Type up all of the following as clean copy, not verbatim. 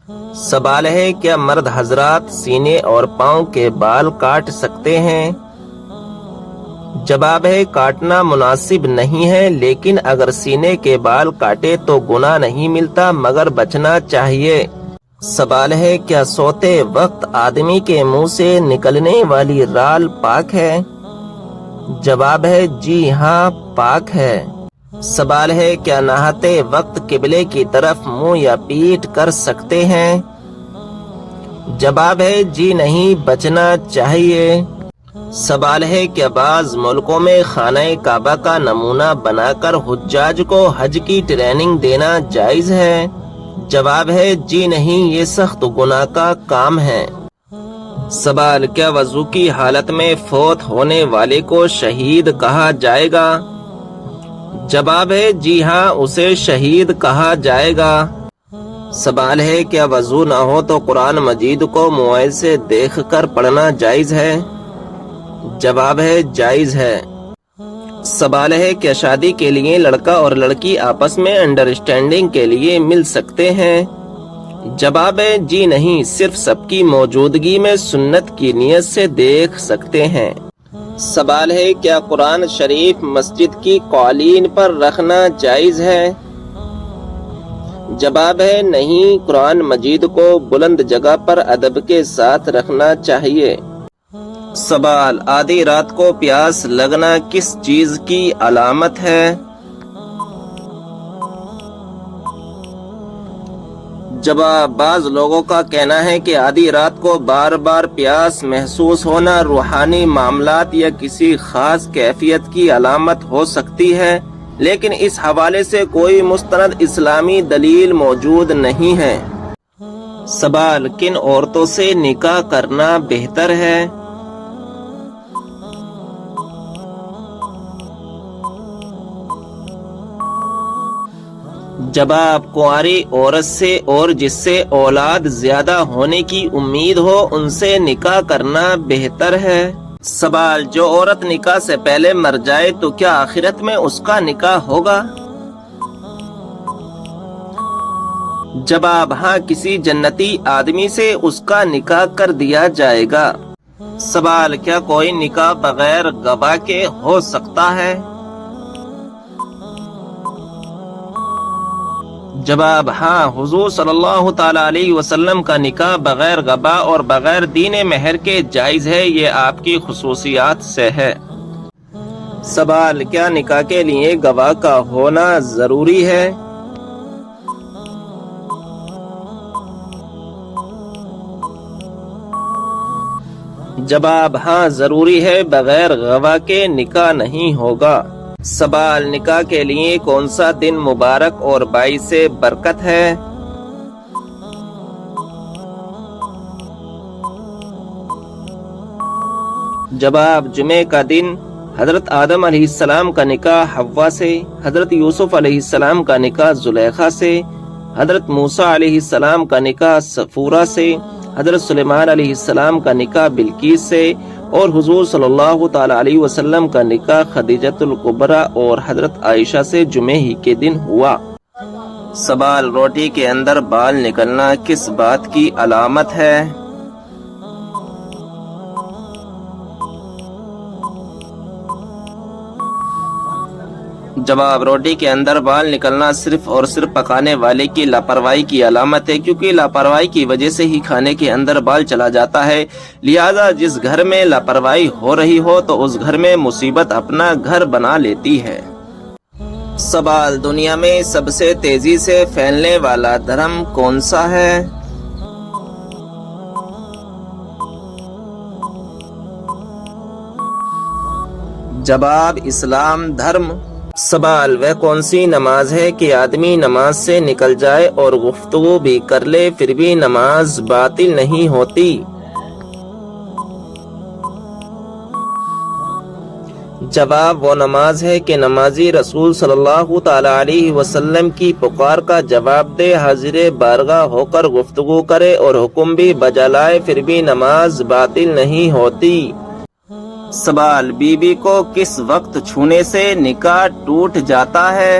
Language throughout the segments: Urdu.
سوال ہے کیا مرد حضرات سینے اور پاؤں کے بال کاٹ سکتے ہیں؟ جواب ہے کاٹنا مناسب نہیں ہے، لیکن اگر سینے کے بال کاٹے تو گناہ نہیں ملتا مگر بچنا چاہیے۔ سوال ہے کیا سوتے وقت آدمی کے منہ سے نکلنے والی رال پاک ہے؟ جواب ہے جی ہاں پاک ہے۔ سوال ہے کیا نہاتے وقت قبلے کی طرف منہ یا پیٹھ کر سکتے ہیں؟ جواب ہے جی نہیں، بچنا چاہیے۔ سوال ہے کیا بعض ملکوں میں خانہ کعبہ کا نمونہ بنا کر حجاج کو حج کی ٹریننگ دینا جائز ہے؟ جواب ہے جی نہیں، یہ سخت گناہ کا کام ہے۔ سوال کیا وضو کی حالت میں فوت ہونے والے کو شہید کہا جائے گا؟ جواب ہے جی ہاں، اسے شہید کہا جائے گا۔ سوال ہے کیا وضو نہ ہو تو قرآن مجید کو موبائل سے دیکھ کر پڑھنا جائز ہے؟ جواب ہے جائز ہے۔ سوال ہے کیا شادی کے لیے لڑکا اور لڑکی آپس میں انڈرسٹینڈنگ کے لیے مل سکتے ہیں؟ جواب ہے جی نہیں، صرف سب کی موجودگی میں سنت کی نیت سے دیکھ سکتے ہیں۔ سوال ہے کیا قرآن شریف مسجد کی قالین پر رکھنا جائز ہے؟ جواب ہے نہیں، قرآن مجید کو بلند جگہ پر ادب کے ساتھ رکھنا چاہیے۔ سوال آدھی رات کو پیاس لگنا کس چیز کی علامت ہے؟ جواب بعض لوگوں کا کہنا ہے کہ آدھی رات کو بار بار پیاس محسوس ہونا روحانی معاملات یا کسی خاص کیفیت کی علامت ہو سکتی ہے، لیکن اس حوالے سے کوئی مستند اسلامی دلیل موجود نہیں ہے۔ سوال کن عورتوں سے نکاح کرنا بہتر ہے؟ جواب کنواری عورت سے اور جس سے اولاد زیادہ ہونے کی امید ہو ان سے نکاح کرنا بہتر ہے۔ سوال جو عورت نکاح سے پہلے مر جائے تو کیا آخرت میں اس کا نکاح ہوگا؟ جواب ہاں، کسی جنتی آدمی سے اس کا نکاح کر دیا جائے گا۔ سوال کیا کوئی نکاح بغیر گواہ کے ہو سکتا ہے؟ جواب ہاں، حضور صلی اللہ تعالی علیہ وسلم کا نکاح بغیر گواہ اور بغیر دین مہر کے جائز ہے، یہ آپ کی خصوصیات سے ہے۔ سوال کیا نکاح کے لیے گواہ کا ہونا ضروری ہے؟ جواب ہاں ضروری ہے، بغیر گواہ کے نکاح نہیں ہوگا۔ سوال نکاح کے لیے کون سا دن مبارک اور باعث برکت ہے؟ جواب جمعے کا دن۔ حضرت آدم علیہ السلام کا نکاح حوا سے، حضرت یوسف علیہ السلام کا نکاح زلیخا سے، حضرت موسیٰ علیہ السلام کا نکاح صفورہ سے، حضرت سلیمان علیہ السلام کا نکاح بلقیس سے، اور حضور صلی اللہ تعالی علیہ وسلم کا نکاح خدیجۃ الکبریٰ اور حضرت عائشہ سے جمعے ہی کے دن ہوا۔ سوال روٹی کے اندر بال نکلنا کس بات کی علامت ہے؟ جواب روٹی کے اندر بال نکلنا صرف اور صرف پکانے والے کی لاپرواہی کی علامت ہے، کیونکہ لاپرواہی کی وجہ سے ہی کھانے کے اندر بال چلا جاتا ہے، لہذا جس گھر میں لاپرواہی ہو رہی ہو تو اس گھر میں مصیبت اپنا گھر بنا لیتی ہے۔ سوال دنیا میں سب سے تیزی سے پھیلنے والا دھرم کون سا ہے؟ جواب اسلام دھرم۔ سوال وہ کون سی نماز ہے کہ آدمی نماز سے نکل جائے اور گفتگو بھی کر لے پھر بھی نماز باطل نہیں ہوتی؟ جواب وہ نماز ہے کہ نمازی رسول صلی اللہ تعالی علیہ وسلم کی پکار کا جواب دے، حاضر بارگاہ ہو کر گفتگو کرے اور حکم بھی بجا لائے پھر بھی نماز باطل نہیں ہوتی۔ سوال بی بی کو کس وقت چھونے سے نکاح ٹوٹ جاتا ہے؟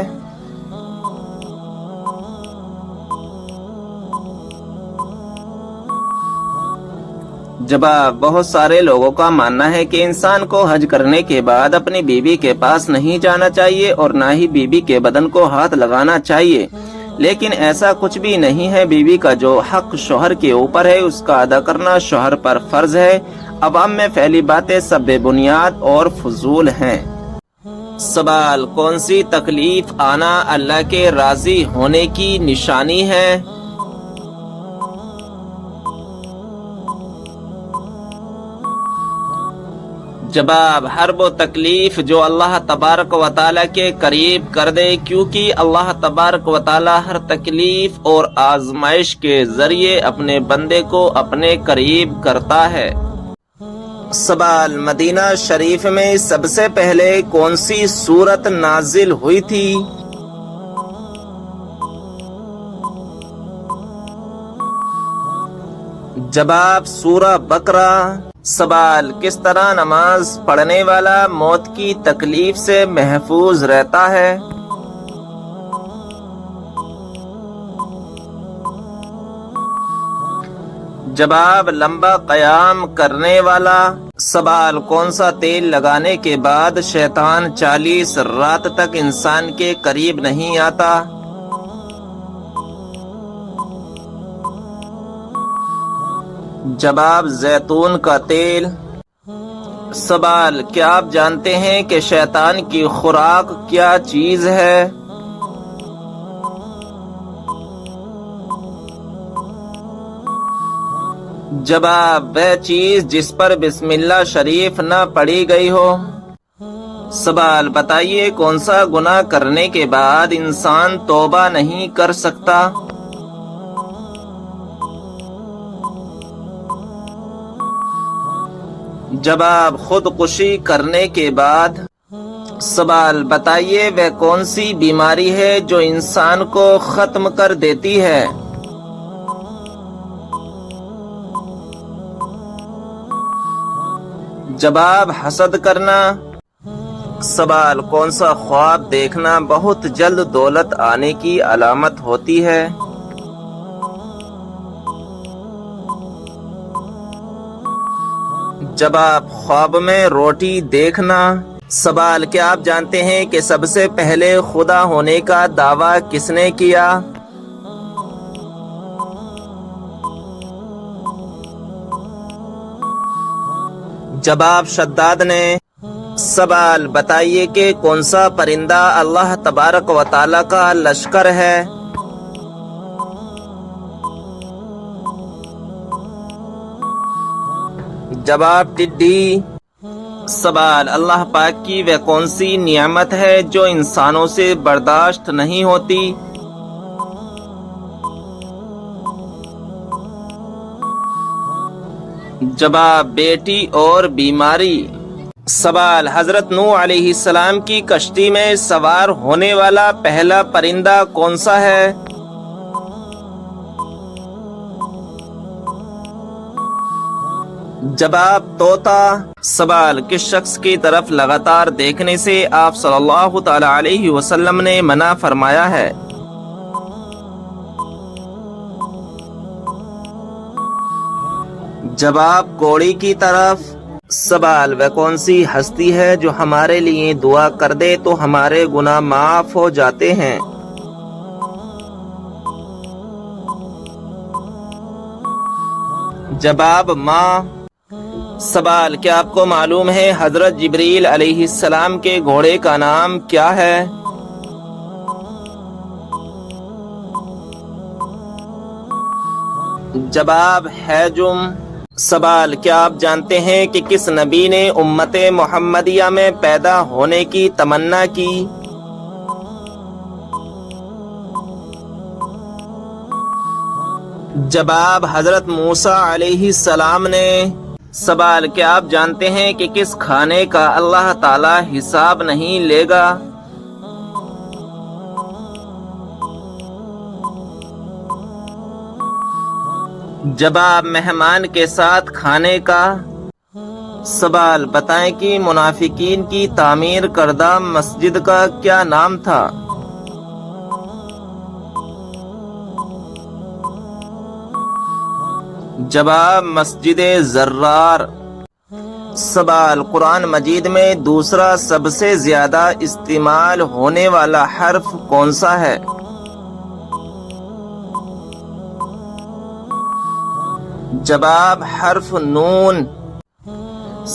جواب: بہت سارے لوگوں کا ماننا ہے کہ انسان کو حج کرنے کے بعد اپنی بیوی کے پاس نہیں جانا چاہیے اور نہ ہی بیوی کے بدن کو ہاتھ لگانا چاہیے، لیکن ایسا کچھ بھی نہیں ہے۔ بیوی کا جو حق شوہر کے اوپر ہے اس کا ادا کرنا شوہر پر فرض ہے۔ عوام میں پھیلی باتیں سب بے بنیاد اور فضول ہیں۔ سوال: کون سی تکلیف آنا اللہ کے راضی ہونے کی نشانی ہے؟ جواب: ہر وہ تکلیف جو اللہ تبارک و تعالیٰ کے قریب کر دے، کیونکہ اللہ تبارک و تعالیٰ ہر تکلیف اور آزمائش کے ذریعے اپنے بندے کو اپنے قریب کرتا ہے۔ سوال: مدینہ شریف میں سب سے پہلے کون سی سورت نازل ہوئی تھی؟ جواب: سورہ بقرہ۔ سوال: کس طرح نماز پڑھنے والا موت کی تکلیف سے محفوظ رہتا ہے؟ جواب: لمبا قیام کرنے والا۔ سوال: کون سا تیل لگانے کے بعد شیطان 40 رات تک انسان کے قریب نہیں آتا؟ جواب: زیتون کا تیل۔ سوال: کیا آپ جانتے ہیں کہ شیطان کی خوراک کیا چیز ہے؟ جواب: وہ چیز جس پر بسم اللہ شریف نہ پڑھی گئی ہو۔ سوال: بتائیے کون سا گناہ کرنے کے بعد انسان توبہ نہیں کر سکتا؟ جواب: خودکشی کرنے کے بعد۔ سوال: بتائیے وہ کون سی بیماری ہے جو انسان کو ختم کر دیتی ہے؟ جواب: حسد کرنا۔ سوال: کون سا خواب دیکھنا بہت جلد دولت آنے کی علامت ہوتی ہے؟ جواب: خواب میں روٹی دیکھنا۔ سوال: کیا آپ جانتے ہیں کہ سب سے پہلے خدا ہونے کا دعویٰ کس نے کیا؟ جواب: شداد نے۔ سوال: بتائیے کہ کون سا پرندہ اللہ تبارک و تعالیٰ کا لشکر ہے؟ جواب: ٹڈی۔ سوال: اللہ پاک کی وہ کون سی نعمت ہے جو انسانوں سے برداشت نہیں ہوتی؟ جواب: بیٹی اور بیماری۔ سوال: حضرت نوح علیہ السلام کی کشتی میں سوار ہونے والا پہلا پرندہ کون سا ہے؟ جواب: طوطا۔ سوال: کس شخص کی طرف لگاتار دیکھنے سے آپ صلی اللہ تعالی علیہ وسلم نے منع فرمایا ہے؟ جواب: کوڑی کی طرف۔ سوال: وہ کون سی ہستی ہے جو ہمارے لیے دعا کر دے تو ہمارے گناہ معاف ہو جاتے ہیں؟ جواب: ماں۔ سوال: کیا آپ کو معلوم ہے حضرت جبریل علیہ السلام کے گھوڑے کا نام کیا ہے؟ جواب: حجم۔ سوال: کیا آپ جانتے ہیں کہ کس نبی نے امت محمدیہ میں پیدا ہونے کی تمنا کی؟ جواب: حضرت موسیٰ علیہ السلام نے۔ سوال: کیا آپ جانتے ہیں کہ کس کھانے کا اللہ تعالی حساب نہیں لے گا؟ جواب: مہمان کے ساتھ کھانے کا۔ سوال: بتائیں کہ منافقین کی تعمیر کردہ مسجد کا کیا نام تھا؟ جواب مسجد زرار۔ سوال قرآن مجید میں دوسرا سب سے زیادہ استعمال ہونے والا حرف کون سا ہے؟ جواب حرف نون۔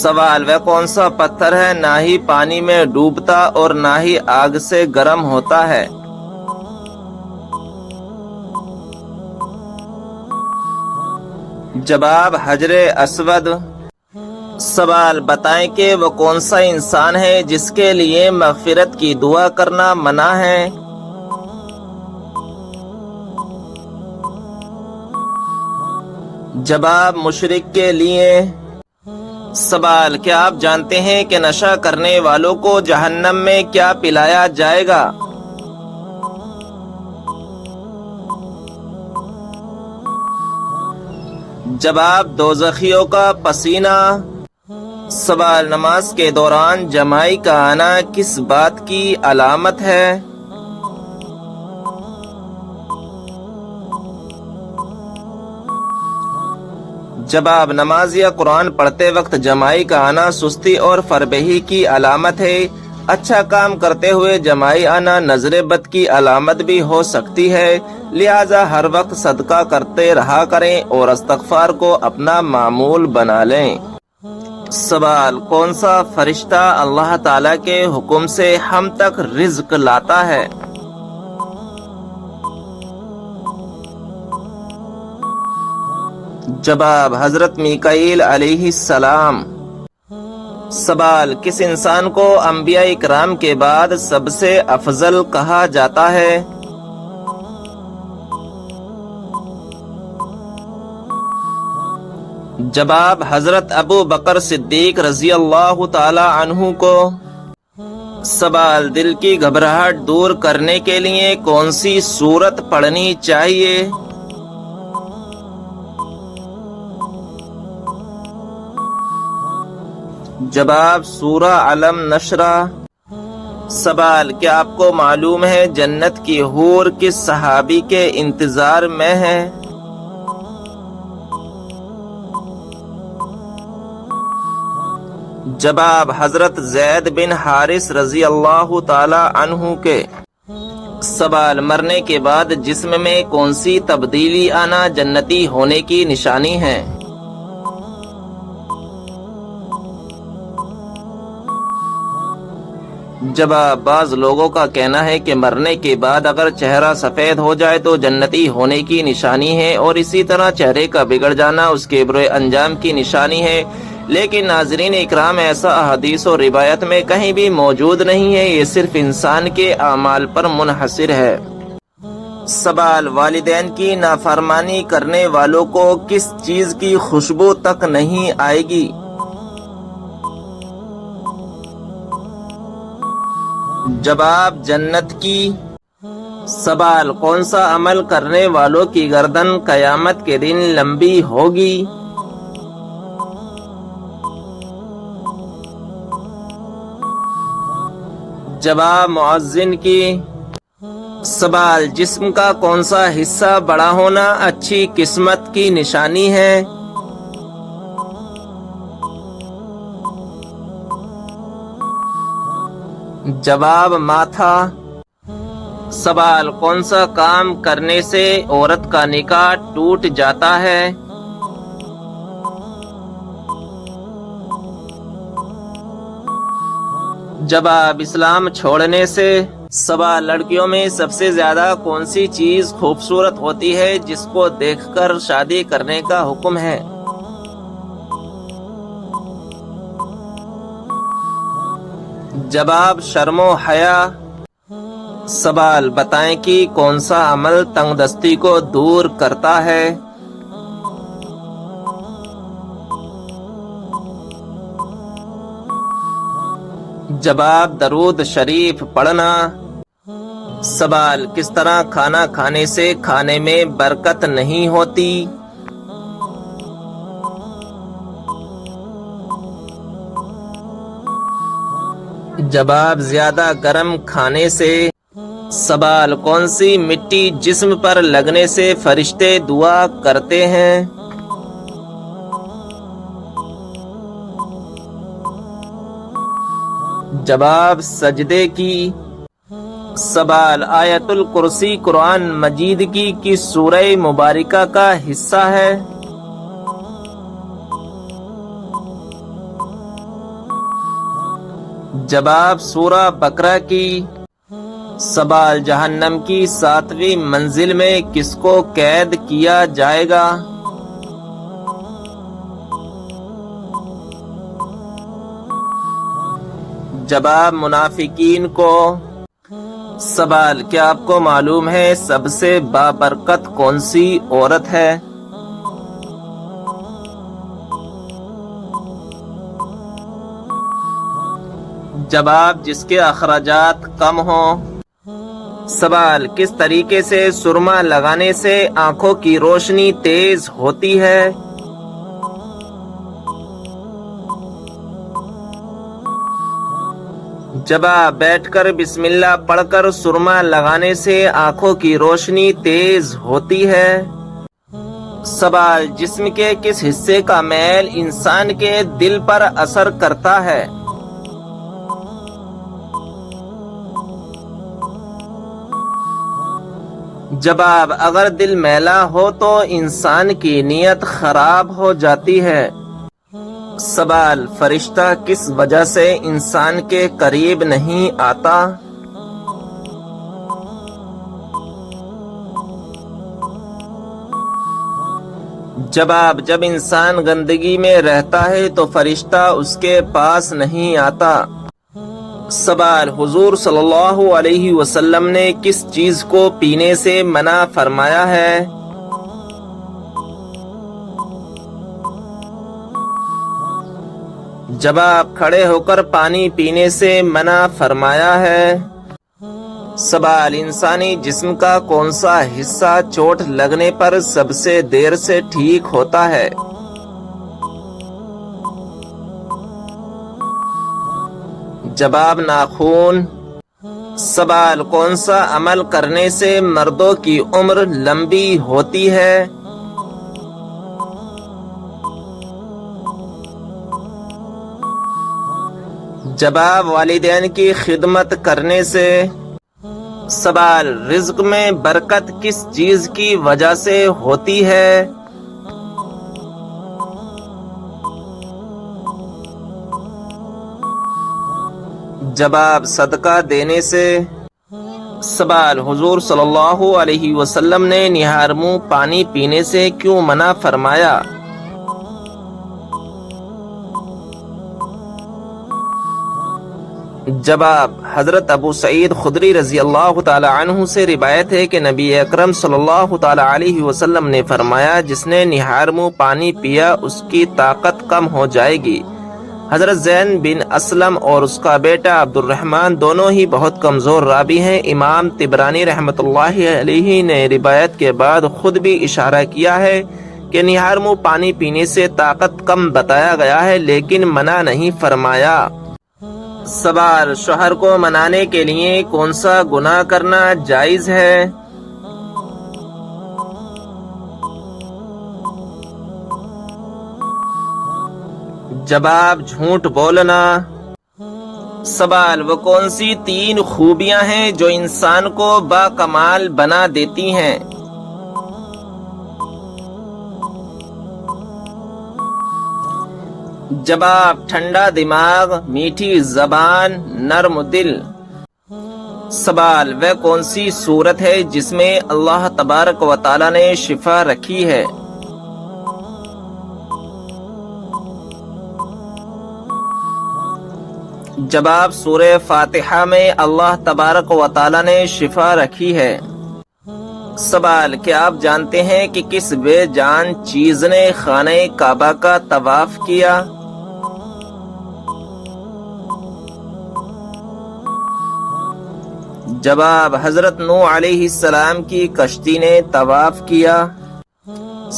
سوال وہ کون سا پتھر ہے نہ ہی پانی میں ڈوبتا اور نہ ہی آگ سے گرم ہوتا ہے؟ جواب حجر اسود۔ سوال بتائیں کہ وہ کون سا انسان ہے جس کے لیے مغفرت کی دعا کرنا منع ہے؟ جواب مشرک کے لیے۔ سوال کیا آپ جانتے ہیں کہ نشہ کرنے والوں کو جہنم میں کیا پلایا جائے گا؟ جواب دوزخیوں کا پسینہ۔ سوال نماز کے دوران جمائی کا آنا کس بات کی علامت ہے؟ جواب نماز یا قرآن پڑھتے وقت جمائی کا آنا سستی اور فربہی کی علامت ہے۔ اچھا کام کرتے ہوئے جمائی آنا نظر بد کی علامت بھی ہو سکتی ہے، لہذا ہر وقت صدقہ کرتے رہا کریں اور استغفار کو اپنا معمول بنا لیں۔ سوال کون سا فرشتہ اللہ تعالیٰ کے حکم سے ہم تک رزق لاتا ہے؟ جواب حضرت میکائیل علیہ السلام۔ سوال کس انسان کو انبیاء اکرام کے بعد سب سے افضل کہا جاتا ہے؟ جواب حضرت ابو بکر صدیق رضی اللہ تعالی عنہ کو۔ سوال دل کی گھبراہٹ دور کرنے کے لیے کون سی سورت پڑھنی چاہیے؟ جواب سورہ علم نشرہ۔ سوال کیا آپ کو معلوم ہے جنت کی حور کس صحابی کے انتظار میں ہے؟ جواب حضرت زید بن حارث رضی اللہ تعالی عنہ کے۔ سوال مرنے کے بعد جسم میں کون سی تبدیلی آنا جنتی ہونے کی نشانی ہے؟ جواب بعض لوگوں کا کہنا ہے کہ مرنے کے بعد اگر چہرہ سفید ہو جائے تو جنتی ہونے کی نشانی ہے، اور اسی طرح چہرے کا بگڑ جانا اس کے برے انجام کی نشانی ہے، لیکن ناظرین اکرام ایسا احادیث اور روایت میں کہیں بھی موجود نہیں ہے، یہ صرف انسان کے اعمال پر منحصر ہے۔ سوال والدین کی نافرمانی کرنے والوں کو کس چیز کی خوشبو تک نہیں آئے گی؟ جواب جنت کی۔ سوال کون سا عمل کرنے والوں کی گردن قیامت کے دن لمبی ہوگی؟ جواب مؤذن کی۔ سوال جسم کا کون سا حصہ بڑا ہونا اچھی قسمت کی نشانی ہے؟ جواب ماتھا۔ سوال کون سا کام کرنے سے عورت کا نکاح ٹوٹ جاتا ہے؟ جواب اسلام چھوڑنے سے۔ سوال لڑکیوں میں سب سے زیادہ کون سی چیز خوبصورت ہوتی ہے جس کو دیکھ کر شادی کرنے کا حکم ہے؟ جواب شرم و حیا۔ سوال بتائیں کہ کون سا عمل تنگ دستی کو دور کرتا ہے؟ جواب درود شریف پڑھنا۔ سوال کس طرح کھانا کھانے سے کھانے میں برکت نہیں ہوتی؟ جواب زیادہ گرم کھانے سے۔ سوال کون سی مٹی جسم پر لگنے سے فرشتے دعا کرتے ہیں؟ جواب سجدے کی۔ سوال آیت الکرسی قرآن مجید کی کس سورہ مبارکہ کا حصہ ہے؟ جواب سورہ بقرہ کی۔ سوال جہنم کی 7ویں منزل میں کس کو قید کیا جائے گا؟ جواب منافقین کو۔ سوال کیا آپ کو معلوم ہے سب سے بابرکت کون سی عورت ہے؟ جواب جس کے اخراجات کم ہوں۔ سوال کس طریقے سے سرما لگانے سے آنکھوں کی روشنی تیز ہوتی ہے؟ جواب بیٹھ کر بسم اللہ پڑھ کر سرما لگانے سے آنکھوں کی روشنی تیز ہوتی ہے۔ سوال جسم کے کس حصے کا میل انسان کے دل پر اثر کرتا ہے؟ جواب اگر دل میلا ہو تو انسان کی نیت خراب ہو جاتی ہے۔ سوال فرشتہ کس وجہ سے انسان کے قریب نہیں آتا؟ جواب جب انسان گندگی میں رہتا ہے تو فرشتہ اس کے پاس نہیں آتا۔ سوال حضور صلی اللہ علیہ وسلم نے کس چیز کو پینے سے منع فرمایا ہے؟ جواب کھڑے ہو کر پانی پینے سے منع فرمایا ہے۔ سوال انسانی جسم کا کون سا حصہ چوٹ لگنے پر سب سے دیر سے ٹھیک ہوتا ہے؟ جواب ناخون۔ سوال کون سا عمل کرنے سے مردوں کی عمر لمبی ہوتی ہے؟ جواب والدین کی خدمت کرنے سے۔ سوال رزق میں برکت کس چیز کی وجہ سے ہوتی ہے؟ جواب صدقہ دینے سے۔ سوال حضور صلی اللہ علیہ وسلم نے نہار منہ پانی پینے سے کیوں منع فرمایا؟ جواب حضرت ابو سعید خدری رضی اللہ تعالی عنہ سے روایت ہے کہ نبی اکرم صلی اللہ تعالی علیہ وسلم نے فرمایا جس نے نہار منہ پانی پیا اس کی طاقت کم ہو جائے گی۔ حضرت زین بن اسلم اور اس کا بیٹا عبد الرحمن دونوں ہی بہت کمزور راوی ہیں۔ امام طبرانی رحمۃ اللہ علیہ نے روایت کے بعد خود بھی اشارہ کیا ہے کہ نہار منہ پانی پینے سے طاقت کم بتایا گیا ہے لیکن منع نہیں فرمایا۔ سوال شوہر کو منانے کے لیے کون سا گناہ کرنا جائز ہے؟ جواب جھوٹ بولنا۔ سوال وہ کون سی 3 خوبیاں ہیں جو انسان کو باکمال بنا دیتی ہیں؟ جواب ٹھنڈا دماغ، میٹھی زبان، نرم دل۔ سوال وہ کون سی صورت ہے جس میں اللہ تبارک و تعالی نے شفا رکھی ہے؟ جواب سورہ فاتحہ میں اللہ تبارک و تعالی نے شفا رکھی ہے۔ سوال کیا آپ جانتے ہیں کہ کس بے جان چیز نے خانہ کعبہ کا طواف کیا؟ جواب حضرت نوح علیہ السلام کی کشتی نے طواف کیا۔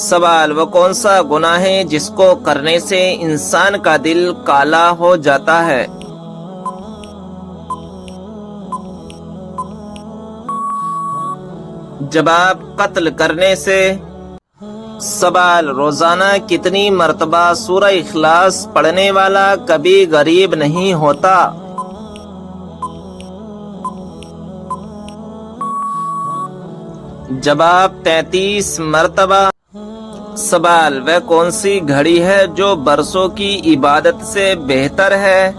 سوال وہ کون سا گناہ ہے جس کو کرنے سے انسان کا دل کالا ہو جاتا ہے؟ جواب قتل کرنے سے۔ سوال روزانہ کتنی مرتبہ سورہ اخلاص پڑھنے والا کبھی غریب نہیں ہوتا؟ جواب 33 مرتبہ۔ سوال وہ کون سی گھڑی ہے جو برسوں کی عبادت سے بہتر ہے؟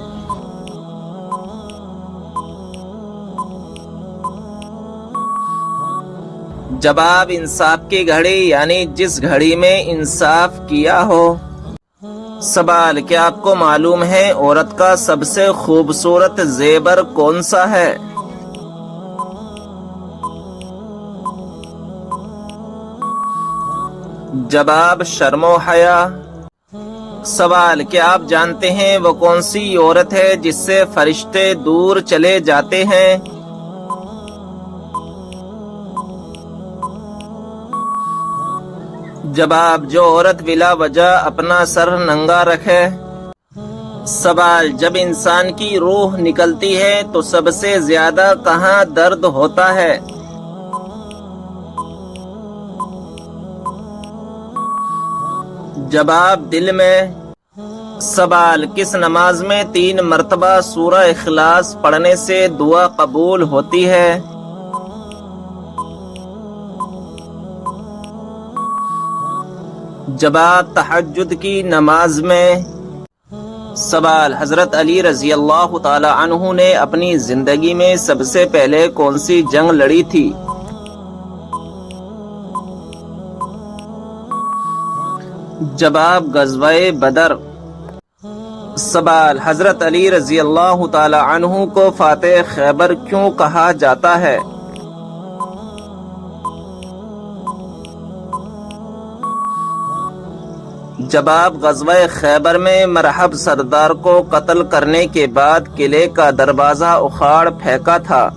جواب انصاف کی گھڑی، یعنی جس گھڑی میں انصاف کیا ہو۔ سوال کیا آپ کو معلوم ہے عورت کا سب سے خوبصورت زیور کون سا ہے؟ جواب شرم و حیا۔ سوال کیا آپ جانتے ہیں وہ کون سی عورت ہے جس سے فرشتے دور چلے جاتے ہیں؟ جواب جو عورت بلا وجہ اپنا سر ننگا رکھے۔ سوال جب انسان کی روح نکلتی ہے تو سب سے زیادہ کہاں درد ہوتا ہے؟ جواب دل میں۔ سوال کس نماز میں 3 مرتبہ سورہ اخلاص پڑھنے سے دعا قبول ہوتی ہے؟ جواب تہجد کی نماز میں۔ سوال حضرت علی رضی اللہ تعالی عنہ نے اپنی زندگی میں سب سے پہلے کون سی جنگ لڑی تھی؟ جواب غزوہ بدر۔ سوال حضرت علی رضی اللہ تعالی عنہ کو فاتح خیبر کیوں کہا جاتا ہے؟ جواب غزوہ خیبر میں مرحب سردار کو قتل کرنے کے بعد قلعے کا دروازہ اکھاڑ پھینکا تھا۔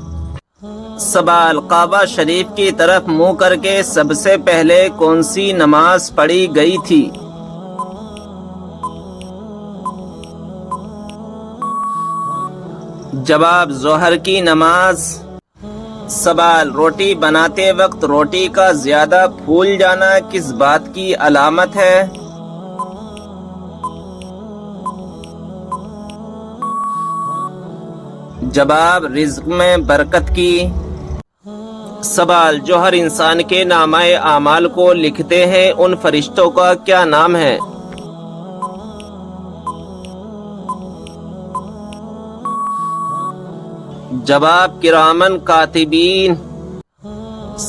سوال کعبہ شریف کی طرف منہ کر کے سب سے پہلے کون سی نماز پڑھی گئی تھی؟ جواب ظہر کی نماز۔ سوال روٹی بناتے وقت روٹی کا زیادہ پھول جانا کس بات کی علامت ہے؟ جواب رزق میں برکت کی۔ سوال جو ہر انسان کے نامہ اعمال کو لکھتے ہیں ان فرشتوں کا کیا نام ہے؟ جواب کرامن کاتبین۔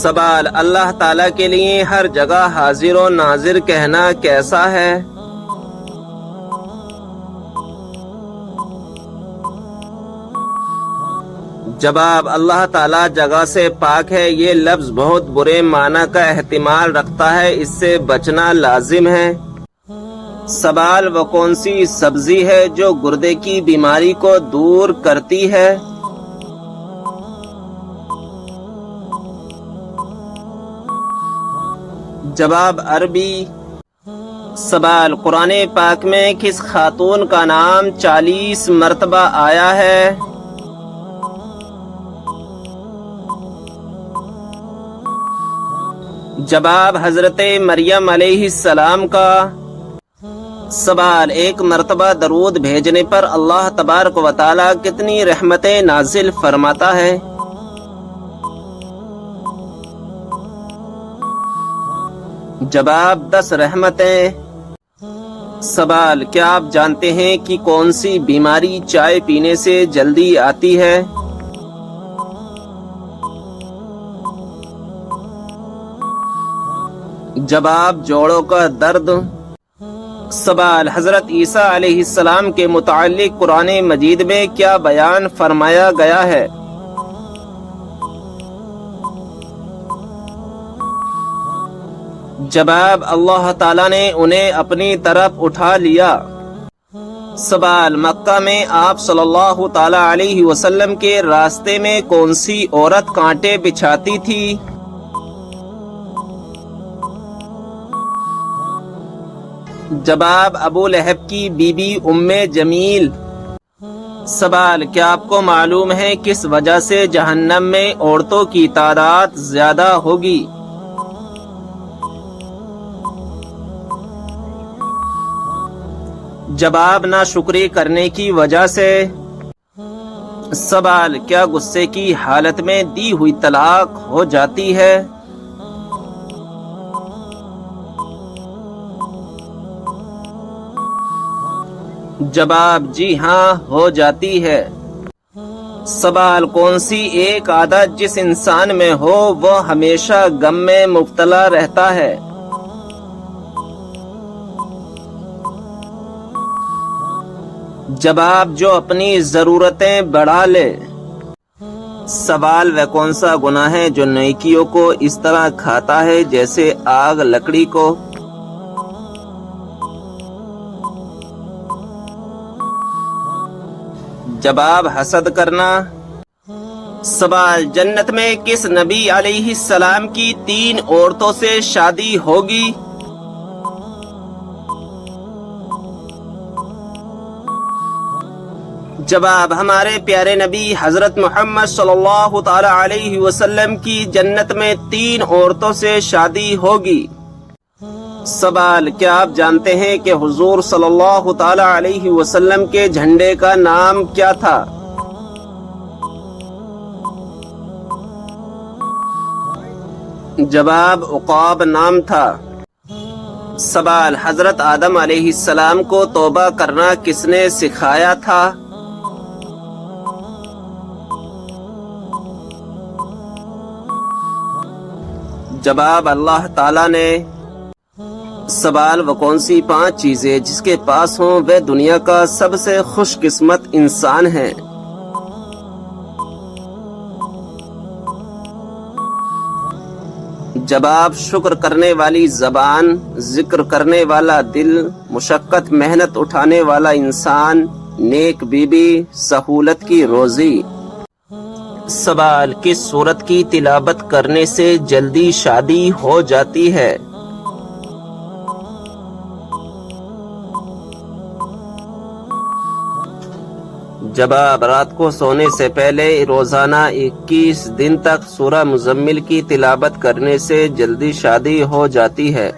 سوال اللہ تعالیٰ کے لیے ہر جگہ حاضر و ناظر کہنا کیسا ہے؟ جواب اللہ تعالیٰ جگہ سے پاک ہے، یہ لفظ بہت برے معنی کا احتمال رکھتا ہے، اس سے بچنا لازم ہے۔ سوال وہ کون سی سبزی ہے جو گردے کی بیماری کو دور کرتی ہے؟ جواب عربی۔ سوال قرآن پاک میں کس خاتون کا نام 40 مرتبہ آیا ہے؟ جواب حضرت مریم علیہ السلام کا۔ سوال ایک مرتبہ درود بھیجنے پر اللہ تبارک و تعالی کتنی رحمتیں نازل فرماتا ہے؟ جواب 10 رحمتیں۔ سوال کیا آپ جانتے ہیں کہ کون سی بیماری چائے پینے سے جلدی آتی ہے؟ جواب جوڑوں کا درد۔ سوال حضرت عیسیٰ علیہ السلام کے متعلق قرآن مجید میں کیا بیان فرمایا گیا ہے؟ جواب اللہ تعالیٰ نے انہیں اپنی طرف اٹھا لیا۔ سوال مکہ میں آپ صلی اللہ تعالی علیہ وسلم کے راستے میں کون سی عورت کانٹے بچھاتی تھی؟ جواب ابو لہب کی بیوی ام جمیل۔ سوال کیا آپ کو معلوم ہے کس وجہ سے جہنم میں عورتوں کی تعداد زیادہ ہوگی؟ جواب ناشکری کرنے کی وجہ سے۔ سوال کیا غصے کی حالت میں دی ہوئی طلاق ہو جاتی ہے؟ جواب جی ہاں ہو جاتی ہے۔ سوال کون سی ایک عادت جس انسان میں ہو وہ ہمیشہ غم میں مبتلا رہتا ہے؟ جواب جو اپنی ضرورتیں بڑھا لے۔ سوال وہ کون سا گناہ ہے جو نیکیوں کو اس طرح کھاتا ہے جیسے آگ لکڑی کو؟ جواب حسد کرنا۔ سوال جنت میں کس نبی علیہ السلام کی 3 عورتوں سے شادی ہوگی؟ جواب ہمارے پیارے نبی حضرت محمد صلی اللہ تعالی علیہ وسلم کی جنت میں 3 عورتوں سے شادی ہوگی۔ سوال کیا آپ جانتے ہیں کہ حضور صلی اللہ تعالی علیہ وسلم کے جھنڈے کا نام کیا تھا؟ جواب عقاب نام تھا۔ سوال حضرت آدم علیہ السلام کو توبہ کرنا کس نے سکھایا تھا؟ جواب اللہ تعالیٰ نے۔ سوال وہ کون سی 5 چیزیں جس کے پاس ہوں وہ دنیا کا سب سے خوش قسمت انسان ہے؟ جواب شکر کرنے والی زبان، ذکر کرنے والا دل، مشقت محنت اٹھانے والا انسان، نیک بیوی، سہولت کی روزی۔ سوال کس سورت کی تلاوت کرنے سے جلدی شادی ہو جاتی ہے؟ جواب رات کو سونے سے پہلے روزانہ 21 دن تک سورہ مزمل کی تلاوت کرنے سے جلدی شادی ہو جاتی ہے۔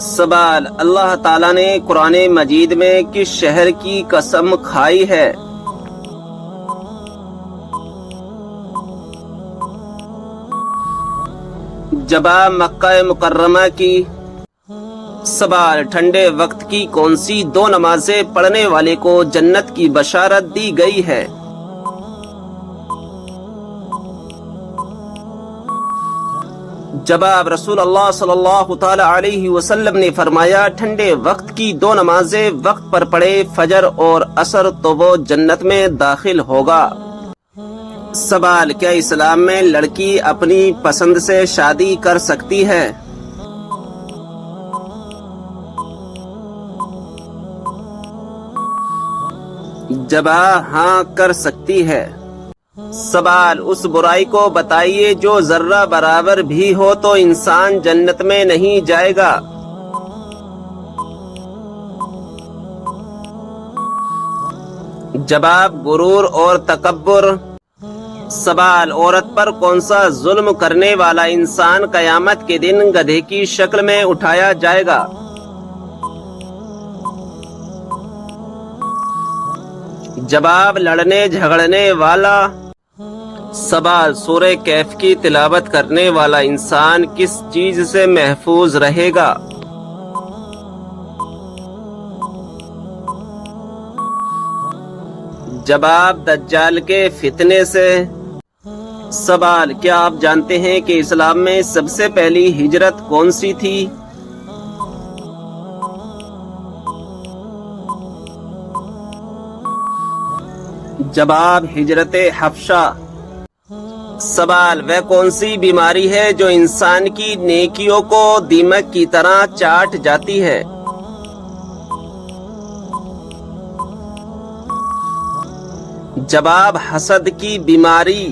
سوال اللہ تعالیٰ نے قرآن مجید میں کس شہر کی قسم کھائی ہے؟ جواب مکہ مکرمہ کی۔ سوال ٹھنڈے وقت کی کون سی 2 نمازیں پڑھنے والے کو جنت کی بشارت دی گئی ہے؟ جواب رسول اللہ صلی اللہ تعالی علیہ وسلم نے فرمایا ٹھنڈے وقت کی 2 نمازیں وقت پر پڑھے فجر اور عصر تو وہ جنت میں داخل ہوگا۔ سوال کیا اسلام میں لڑکی اپنی پسند سے شادی کر سکتی ہے؟ جواب ہاں کر سکتی ہے۔ سوال اس برائی کو بتائیے جو ذرہ برابر بھی ہو تو انسان جنت میں نہیں جائے گا۔ جواب غرور اور تکبر۔ سوال عورت پر کون سا ظلم کرنے والا انسان قیامت کے دن گدھے کی شکل میں اٹھایا جائے گا؟ جواب لڑنے جھگڑنے والا۔ سوال سورہ کہف کی تلاوت کرنے والا انسان کس چیز سے محفوظ رہے گا؟ جواب دجال کے فتنے سے۔ سوال کیا آپ جانتے ہیں کہ اسلام میں سب سے پہلی ہجرت کون سی تھی؟ جواب ہجرت حبشہ۔ سوال وہ کون سی بیماری ہے جو انسان کی نیکیوں کو دیمک کی طرح چاٹ جاتی ہے؟ جواب حسد کی بیماری۔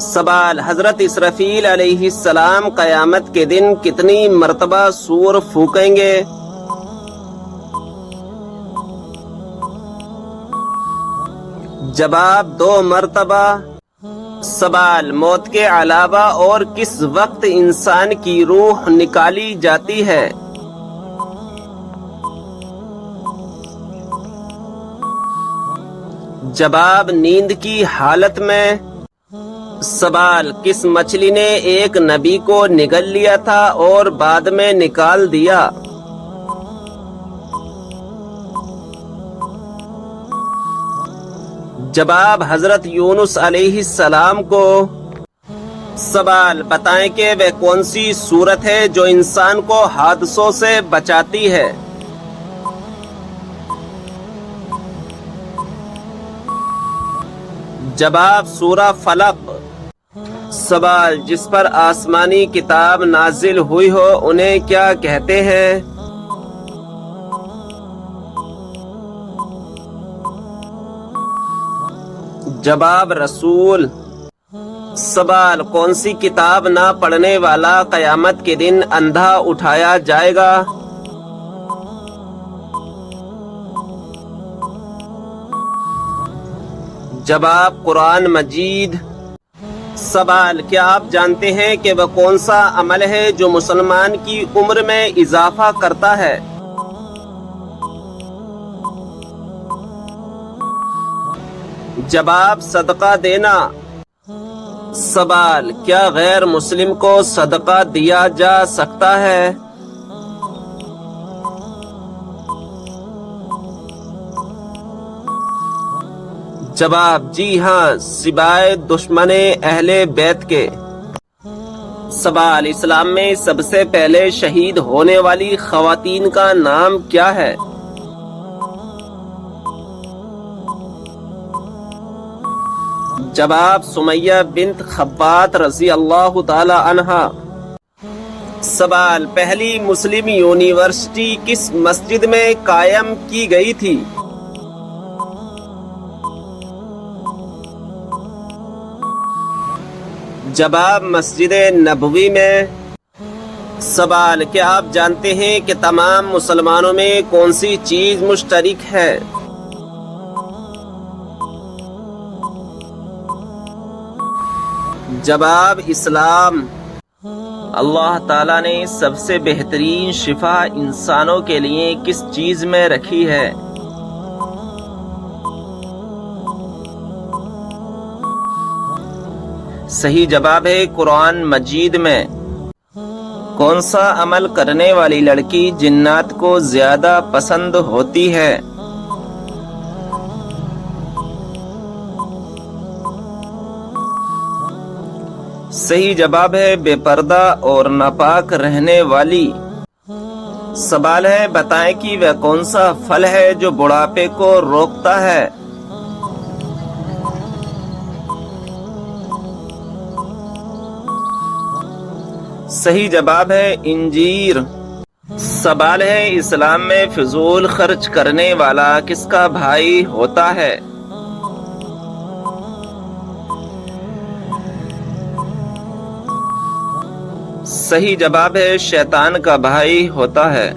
سوال حضرت اسرافیل علیہ السلام قیامت کے دن کتنی مرتبہ سور پھونکیں گے؟ جواب 2 مرتبہ۔ سوال موت کے علاوہ اور کس وقت انسان کی روح نکالی جاتی ہے؟ جواب نیند کی حالت میں۔ سوال کس مچھلی نے ایک نبی کو نگل لیا تھا اور بعد میں نکال دیا؟ جب آپ حضرت یونس علیہ السلام کو سوال بتائیں کہ وہ کون سی صورت ہے جو انسان کو حادثوں سے بچاتی ہے؟ جواب سورہ فلق۔ سوال جس پر آسمانی کتاب نازل ہوئی ہو انہیں کیا کہتے ہیں؟ جواب رسول۔ سوال کون سی کتاب نہ پڑھنے والا قیامت کے دن اندھا اٹھایا جائے گا؟ جواب قرآن مجید۔ سوال کیا آپ جانتے ہیں کہ وہ کون سا عمل ہے جو مسلمان کی عمر میں اضافہ کرتا ہے؟ جواب صدقہ دینا۔ سوال کیا غیر مسلم کو صدقہ دیا جا سکتا ہے؟ جواب جی ہاں، سوائے دشمن اہل بیت کے۔ سوال اسلام میں سب سے پہلے شہید ہونے والی خواتین کا نام کیا ہے؟ جواب سمیہ بنت خبات رضی اللہ تعالی عنہا۔ سوال پہلی مسلم یونیورسٹی کس مسجد میں قائم کی گئی تھی؟ جواب مسجد نبوی میں۔ سوال کیا آپ جانتے ہیں کہ تمام مسلمانوں میں کون سی چیز مشترک ہے؟ جواب اسلام۔ اللہ تعالیٰ نے سب سے بہترین شفا انسانوں کے لیے کس چیز میں رکھی ہے؟ صحیح جواب ہے قرآن مجید میں۔ کون سا عمل کرنے والی لڑکی جنات کو زیادہ پسند ہوتی ہے؟ صحیح جواب ہے بے پردہ اور ناپاک رہنے والی۔ سوال ہے بتائیں کہ وہ کون سا پھل ہے جو بڑھاپے کو روکتا ہے؟ صحیح جواب ہے انجیر۔ سوال ہے اسلام میں فضول خرچ کرنے والا کس کا بھائی ہوتا ہے؟ صحیح جواب ہے شیطان کا بھائی ہوتا ہے۔